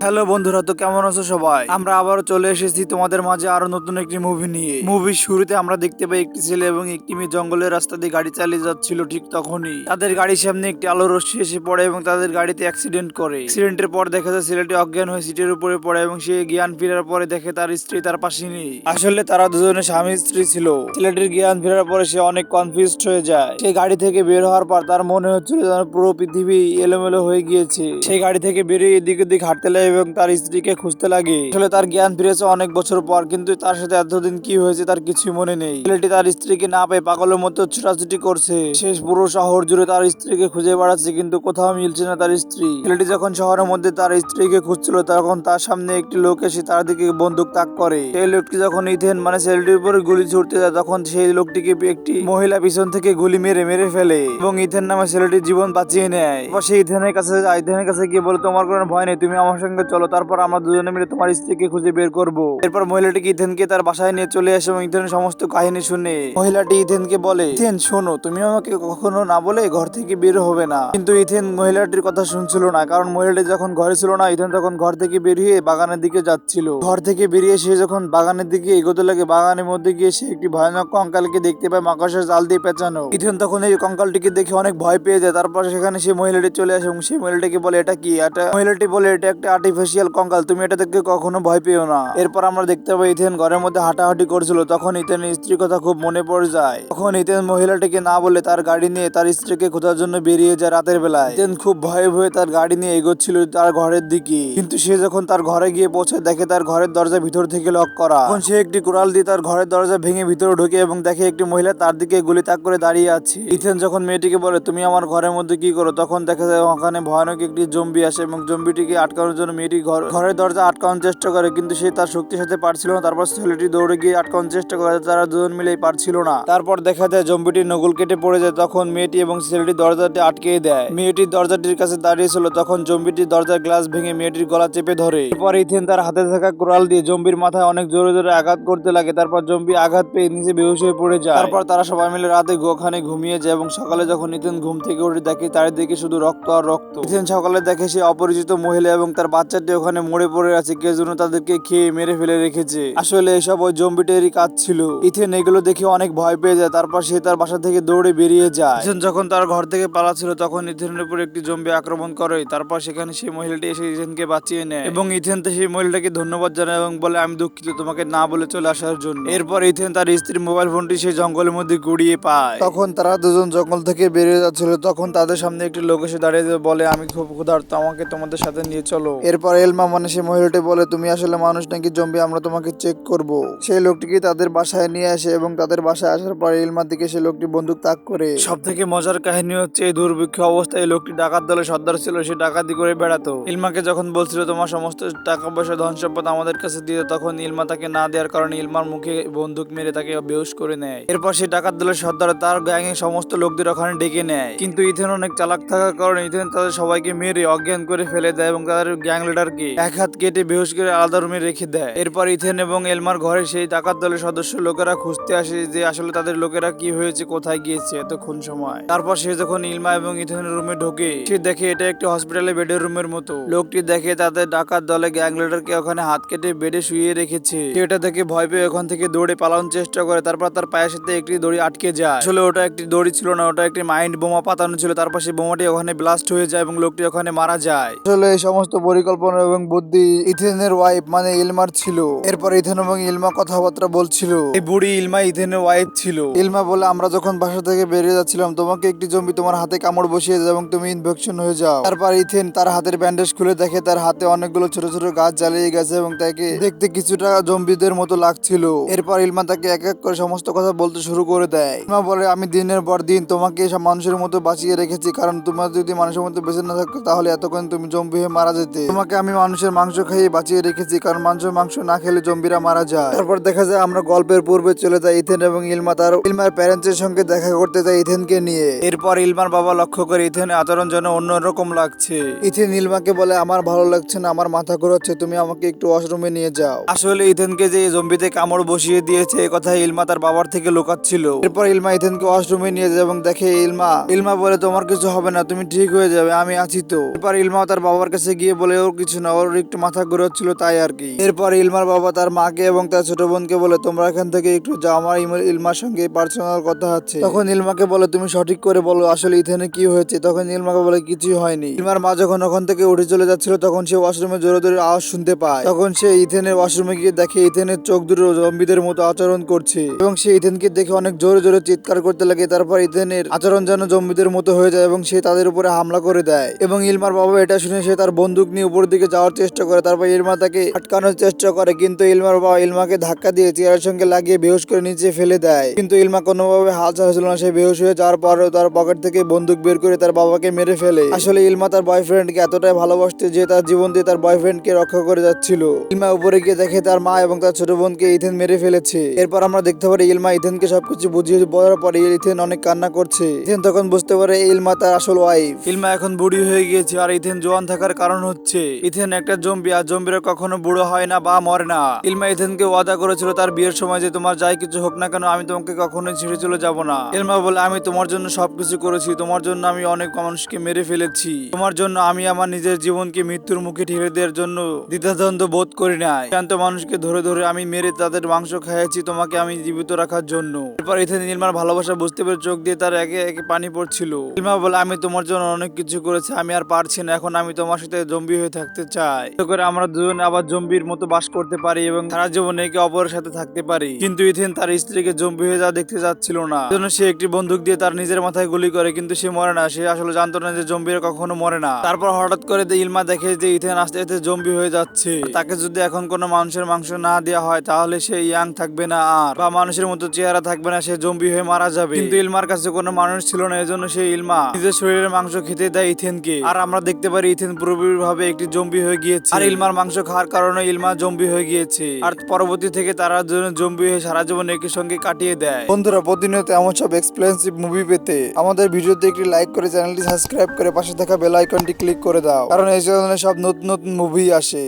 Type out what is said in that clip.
Hello বন্ধুরা, তো কেমন আছো সবাই? আমরা আবারও চলে এসেছি তোমাদের মাঝে আরো নতুন একটি মুভি নিয়ে। মুভির শুরুতে আমরা দেখতে পাই একটি ছেলে এবং একটি মেয়ে জঙ্গলের রাস্তা দিয়ে গাড়ি চালিয়ে যাচ্ছিল। ঠিক তখনই তাদের গাড়ির সামনে একটি আলো রশ্মি এসে পড়ে এবং তাদের গাড়িতে অ্যাক্সিডেন্ট করে। অ্যাক্সিডেন্টের পর দেখা যায় ছেলেটি অজ্ঞান হয়ে সিটের উপরে পড়ে এবং সে জ্ঞান ফেরার পরে দেখে তার স্ত্রী তার পাশে নেই। আসলে তারা দুজনে স্বামী স্ত্রী ছিল। ছেলেটির জ্ঞান ফেরার পরে সে অনেক কনফিউজড হয়ে যায়। সে গাড়ি থেকে বের হওয়ার পর তার মনে হচ্ছিল যেন পুরো পৃথিবী এলোমেলো হয়ে গিয়েছে। সেই গাড়ি থেকে বেরিয়ে এদিক ওদিক হাঁটতে লাগে এবং তার স্ত্রীকে খুঁজতে লাগে। আসলে তার জ্ঞান ফিরেছে অনেক বছর পর, কিন্তু তার সাথে এতদিন কি হয়েছে তার কিছুই মনে নেই। ছেলেটি তার স্ত্রীকে না পেয়ে পাগলের মতো ছোটাছুটি করছে। শেষ পুরো শহর জুড়ে তার স্ত্রীকে খুঁজে বেড়াচ্ছে, কিন্তু কোথাও মিলছে না তার স্ত্রী। ছেলেটি যখন শহরের মধ্যে তার স্ত্রীকে খুঁজছিল তখন তার সামনে একটি লোক এসে তার দিকে বন্দুক তাক করে। সেই লোকটি যখন ইথেন ছেলেটির উপরে গুলি ছুটতে যায় তখন সেই লোকটিকে একটি মহিলা পিছন থেকে গুলি মেরে মেরে ফেলে এবং ইথেন নামে ছেলেটির জীবন বাঁচিয়ে নেয়। এবার সেই ইথেনের কাছে যায়। ইথেনের কাছে গিয়ে বলে, তোমার কোনো ভয় নেই, তুমি আমার সঙ্গে চলো, তারপর আমরা দুজনে মিলে তোমার স্ত্রীকে খুঁজে বের করবো। এরপর মহিলাটিকে ইথেনকে তার বাসায় নিয়ে চলে আসে এবং ইথেনের সমস্ত কাহিনী শুনে মহিলাটি ইথেনকে বলে, ইথেন শোনো, তুমি আমাকে কখনো না বলে ঘর থেকে বের হবে না। কিন্তু ইথেন মহিলাটির কথা শুনছিল না, কারণ মহিলাটি যখন ঘরে ছিল না ইথেন তখন ঘর থেকে বেরিয়ে বাগানের দিকে যাচ্ছিল। ঘর থেকে বেরিয়ে সে যখন বাগানের দিকে এগোতে লাগে বাগানের মধ্যে গিয়ে সে একটি ভয়ানক কঙ্কালকে দেখতে পায় মাকড়সার জাল দিয়ে পেঁচানো। ইথেন তখন এই কঙ্কালটিকে দেখে অনেক ভয় পেয়ে যায়। তারপর সেখানে সে মহিলাটি চলে আসে এবং সেই মহিলাটিকে বলে, এটা কি? মহিলাটি বলে, এটা একটা আর্টিফিশিয়াল কঙ্কাল, তুমি এটা দেখে কখনো ভয় পেও না। এরপর আমরা দেখতে পাই ইথেন ঘরের মধ্যে হাঁটাহাঁটি করছিল। তখন ইথেনের স্ত্রীর কথা খুব মনে পড়ে যায়। তখন ইথেন মহিলাটিকে না বলে তার গাড়ি নিয়ে তার স্ত্রীকে খোঁজার জন্য বেরিয়ে যায় রাতের বেলায়। ইথেন খুব ভয়ে ভয়ে তার গাড়ি নিয়ে এগোচ্ছিল তার ঘরের দিকে, কিন্তু সে যখন তার ঘরে গিয়ে পৌঁছে দেখে তার ঘরের দরজা ভিতর থেকে লক করা। তখন সে একটি কুড়াল দিয়ে তার ঘরের দরজা ভেঙে ভিতরে ঢুকে এবং দেখে একটি মহিলা তার দিকে গুলি তাক করে দাঁড়িয়ে আছে। ইথেন যখন মেয়েটিকে বলে, তুমি আমার ঘরের মধ্যে কি করো, তখন দেখা যায় ওখানে ভয়ানক একটি জম্বি আসে এবং জম্বিটিকে আটকানোর জন্য মেয়েটি ঘরের দরজা আটকানোর চেষ্টা করে, কিন্তু সে তার শক্তির সাথে পারছিল না। তারপর ছেলেটি দৌড়ে গিয়ে আটকানোর চেষ্টা করে, তারা দুজন মিলেই পারছিল না। তারপর দেখা যায় জম্বিটির নগুল কেটে পড়ে যায়। তখন মেয়েটি এবং ছেলেটি দরজাটি আটকে দেয়। মেয়েটি দরজাটির কাছে দাঁড়িয়েছিল, তখন জম্বিটি দরজার গ্লাস ভেঙে মেয়েটির গলা চেপে ধরে। এরপর ইথেন তার হাতে থাকা কুড়াল দিয়ে জম্বির মাথায় অনেক জোরে জোরে আঘাত করতে লাগে। তারপর জম্বি আঘাত পেয়ে নিচে বেহুশ হয়ে পড়ে যায়। তারপর তারা সবাই মিলে রাতে ওখানে ঘুমিয়ে যায় এবং সকালে যখন ইথেন ঘুম থেকে উঠে দেখে চারিদিকে শুধু রক্ত আর রক্ত। ইথেন সকালে দেখে সে অপরিচিত মহিলা এবং তার বাচ্চাটি ওখানে মরে পড়ে আছে, কে যেন তাদেরকে খেয়ে মেরে ফেলে রেখেছে। আসলে এসব ওই জম্বিটেরই কাজ ছিল। ইথেন এগুলো দেখে অনেক ভয় পেয়ে যায়। তারপর সে তার বাসা থেকে দৌড়ে বেরিয়ে যায়। ইথেন যখন তার ঘর থেকে পালাচ্ছিল তখন ইথেনের উপর একটি জম্বি আক্রমণ করে। তারপর সেখানে সেই মহিলাটি এসে ইথেনকে বাঁচিয়ে নেয় এবং ইথেন সেই মহিলাটাকে ধন্যবাদ জানায় এবং বলে, আমি দুঃখিত তোমাকে না বলে চলে আসার জন্য। এরপর ইথেন তার স্ত্রীর মোবাইল ফোনটি সেই জঙ্গলের মধ্যে গুড়িয়ে পায়। তখন তারা দুজন জঙ্গল থেকে বেরিয়ে যাচ্ছিল, তখন তাদের সামনে একটি লোক এসে দাঁড়িয়ে বলে, আমি খুব ক্ষুধার্ত, আমাকে তোমাদের সাথে নিয়ে চলো। এরপর এলমা সেই মহিলাটি বলে, তুমি আসলে মানুষ নাকি জম্বি, আমরা তোমাকে চেক করব। সেই লোকটিকে তাদের বাসায় নিয়ে আসে এবং তাদের বাসায় আসার পর এলমার দিকে সেই লোকটি বন্দুক তাক করে। সব থেকে মজার কাহিনী হচ্ছে এই দুর্ভিক্ষ অবস্থায় লোকটি ডাকাত দলের সর্দার ছিল, সে ডাকাতি করে বেড়াতো। ইলমাকে যখন বলছিল তোমার সমস্ত টাকা পয়সা ধন সম্পদ আমাদের কাছে দিয়ে, তখন ইলমা তাকে না দেওয়ার কারণে ইলমার মুখে বন্দুক মেরে তাকে বেহুশ করে নেয়। এরপর সে ডাকাত দলের সর্দার তার গ্যাংয়ের সমস্ত লোকদের ওখানে ডেকে নেয়, কিন্তু ইথেন অনেক চালাক থাকার কারণে ইথেন তাদের সবাইকে মেরে অজ্ঞান করে ফেলে দেয় এবং তাদের গ্যাং লিডারকে এক হাত কেটে বেহুশ করে আলাদা রুমে রেখে দেয়। এরপর ইথেন এবং এলমার ঘরে সেই ডাকাত দলের সদস্য লোকেরা খুঁজতে আসে যে আসলে তাদের লোকেরা কি হয়েছে, কোথায় গিয়েছে এতক্ষণ সময়। তারপর সে যখন ইলমা এবং ইথেনের রুমে ঢোকে সে দেখে এটা একটি হসপিটালে বেডের রুমের মতো। লোকটি দেখে তাদের ডাকাত দলে গ্যাং লিডারকে ওখানে হাত কেটে বেডে শুয়ে রেখেছে। সেটা দেখে ভয় পেয়ে ওখান থেকে দৌড়ে পালানোর চেষ্টা করে। তারপর তার পায়ের সাথে একটি দড়ি আটকে যায়। আসলে ওটা একটি দড়ি ছিল না, ওটা একটি মাইন্ড বোমা পাতানো ছিল। তারপর সেই বোমাটি ওখানে ব্লাস্ট হয়ে যায় এবং লোকটি ওখানে মারা যায়। আসলে এই সমস্ত পরিকল্পনা এবং বুদ্ধি ইথেনের ওয়াইফ ইলমার ছিল। এরপর ইথেন এবং ইলমা কথাবার্তা বলছিল। এই বুড়ি ইলমা ইথেনের ওয়াইফ ছিল। ইলমা বলে, আমরা যখন বাসা থেকে বেরিয়ে যাচ্ছিলাম তোমাকে একটি জম্বি তোমার হাতে কামড় বসিয়ে যায় এবং তুমি ইনফেকশন হয়ে যাও। তারপর ইথেন তার হাতের ব্যান্ডেজ খুলে দেখে তার হাতে অনেকগুলো ছোট ছোট গাছ জ্বালিয়ে গেছে এবং তাকে দেখতে কিছুটা জম্বিদের মতো লাগছিল। এরপর ইলমা তাকে এক এক করে সমস্ত কথা বলতে শুরু করে দেয়। ইলমা বলে, আমি দিনের পর দিন তোমাকে সব মানুষের মতো বাঁচিয়ে রেখেছি, কারণ তোমার যদি মানুষের মতো বেঁচে না থাকতো তাহলে এতক্ষণ তুমি জম্বি হয়ে মারা যেতে। তোমাকে আমি মানুষের মাংস খাইয়ে বাঁচিয়ে রেখেছি, কারণ মানুষের মাংস না খেলে জম্বিরা মারা যায়। তারপর দেখা যায় আমরা গল্পের পূর্বে চলে যাই ইথেন এবং ইলমা ইলমার প্যারেন্টস এর সঙ্গে দেখা করতে যায় ইথেনকে নিয়ে। এরপর ইলমার বাবা লক্ষ্য করে ইথেনের আচরণ যেন অন্যরকম লাগছে। ইথেন ইলমাকে বলে, আমার ভালো লাগছে না, আমার মাথা ঘোরাচ্ছে, তুমি আমাকে একটু ওয়াশরুমে নিয়ে যাও। আসলে ইথেনকে যে জম্বিতে কামড় বসিয়ে দিয়েছে এই কথা ইলমা তার বাবার থেকে লুকাচ্ছিল। এরপর ইলমা ইথেনকে ওয়াশরুমে নিয়ে যায় এবং দেখে ইলমা বলে, তোমার কিছু হবে না, তুমি ঠিক হয়ে যাবে, আমি আছি তো। এরপর ইলমা তার বাবার কাছে গিয়ে বলে, ওর কিছু না, ওর একটু মাথা ঘুরাচ্ছিল তাই আর কি। এরপর ইলমার বাবা তার মাকে এবং তার ছোট বোনকে বলে তোমরা এখান থেকে একটু যাও, আমার ইলমার সঙ্গে পার্সোনাল কথা আছে। তখন ইলমাকে বলে তুমি সঠিক করে বলো আসলে ইথেনে কি হয়েছে। তখন ইলমাকে বলে কিছুই হয়নি। ইলমার মা যখন ওখান থেকে উঠে চলে যাচ্ছিল তখন সে ওয়াশরুমে জোরে জোরে আওয়াজ শুনতে পায়। তখন সে ইথেনের ওয়াশরুমে গিয়ে দেখে ইথেনের চোখ দুটো জম্বিদের মতো আচরণ করছে এবং সে ইথেনকে দেখে অনেক জোরে জোরে চিৎকার করতে লাগে। তারপর ইথেনের আচরণ যেন জম্বিদের মতো হয়ে যায় এবং সে তাদের উপরে হামলা করে দেয় এবং ইলমার বাবা এটা শুনে সে তার বন্দুক নিয়ে উপর দিকে যাওয়ার চেষ্টা করে। তারপর ইলমা তাকে আটকানোর চেষ্টা করে কিন্তু ইলমার বাবা ইলমাকে ধাক্কা দিয়ে চেয়ারের সঙ্গে লাগিয়ে বেহুশ করে নিচে ফেলে দেয়। কিন্তু ইলমা কোনোভাবে হাল ছাড়ছিল না, সে বেহুশ হয়ে যাওয়ার পরেও তার পকেট থেকে বন্দুক বের করে তার বাবাকে মেরে ফেলে। আসলে ইলমা তার বয়ফ্রেন্ডকে এতটাই ভালোবাসতে যে তার জীবন দিয়ে তার বয়ফ্রেন্ডকে রক্ষা করে যাচ্ছিল। ইলমা উপরে গিয়ে দেখে তার মা এবং তার ছোট বোনকে ইথেন মেরে ফেলেছে। এরপর আমরা দেখতে পারি ইলমা ইথেনকে সবকিছু বুঝিয়ে বলার পরে ইথেন অনেক কান্না করছে। ইথেন তখন বুঝতে পারে ইলমা তার আসল ওয়াইফ। ইলমা এখন বুড়ি হয়ে গিয়েছে আর ইথেন জোয়ান থাকার কারণ হচ্ছে ইথেন একটা জম্বি, আর জম্বিরা কখনো বুড়ো হয় না বা মরে না। ইলমা ইথেনকে ওয়াদা করেছিল তার বিয়ের সময় যে তোমার যাই কিছু হোক না কেন আমি তোমাকে কখনোই ছেড়ে চলে যাব না। ইলমা বলে আমি তোমার জন্য সবকিছু করেছি, তোমার জন্য আমি অনেক মানুষকে মেরে ফেলেছি, তোমার জন্য আমি আমার নিজের জীবনকে মৃত্যুর মুখে ঠেলে দেওয়ার জন্য দ্বিধাদ্বন্দ্ব বোধ করি নাই। শান্ত মানুষকে ধরে ধরে আমি মেরে তাদের মাংস খাইয়েছি তোমাকে আমি জীবিত রাখার জন্য। এরপর ইথেন ইলমার ভালোবাসা বুঝতে পেরে চোখ দিয়ে তার একে একে পানি পড়ছিল। ইলমা বলে আমি তোমার জন্য অনেক কিছু করেছি, আমি আর পারছি না, এখন আমি তোমার সাথে জম্বি হয়ে থাকতে চাই, এতে করে আমরা দুজন আবার জম্বির মতো বাস করতে পারি এবং সারা জীবন একে অপরের সাথে থাকতে পারি। কিন্তু ইথেন তার স্ত্রীকে জম্বি হয়ে যাওয়া দেখতে যাচ্ছিল না, জন্য সে একটি বন্দুক দিয়ে তার নিজের মাথায় গুলি করে, কিন্তু সে মরে না। সে আসলে জানতো না যে জম্বিরা কখনো মরে না। তারপর হঠাৎ করে ইলমা দেখে যে ইথেন আস্তে আস্তে জম্বি হয়ে যাচ্ছে। তাকে যদি এখন কোনো মানুষের মাংস না দেওয়া হয় তাহলে সে ইয়াং থাকবে না আর বা মানুষের মতো চেহারা থাকবে না, সে জম্বি হয়ে মারা যাবে। কিন্তু ইলমার কাছে কোনো মানুষ ছিল না, এজন্য সে ইলমা নিজের শরীরের মাংস খেতে দেয় ইথেনকে। আর আমরা দেখতে পারি ইথেন পুরোপুরি ভাবে একটি জম্বি হয়ে গিয়েছে আর ইলমার মাংস খাওয়ার কারণে ইলমা জম্বি হয়ে গিয়েছে। আর পরবর্তী থেকে তারা দুজন জম্বি হয়ে সারা জীবন একই সঙ্গে কাটিয়ে দেয়। বন্ধুরা প্রতিনিয়ত এমন সব এক্সপ্লেন্সিভ মুভি পেতে আমাদের ভিডিওতে একটি লাইক করে চ্যানেলটি সাবস্ক্রাইব করে পাশে থাকা বেল আইকনটি ক্লিক করে দাও, কারণ এই চ্যানেলে সব নতুন নতুন মুভি আসে।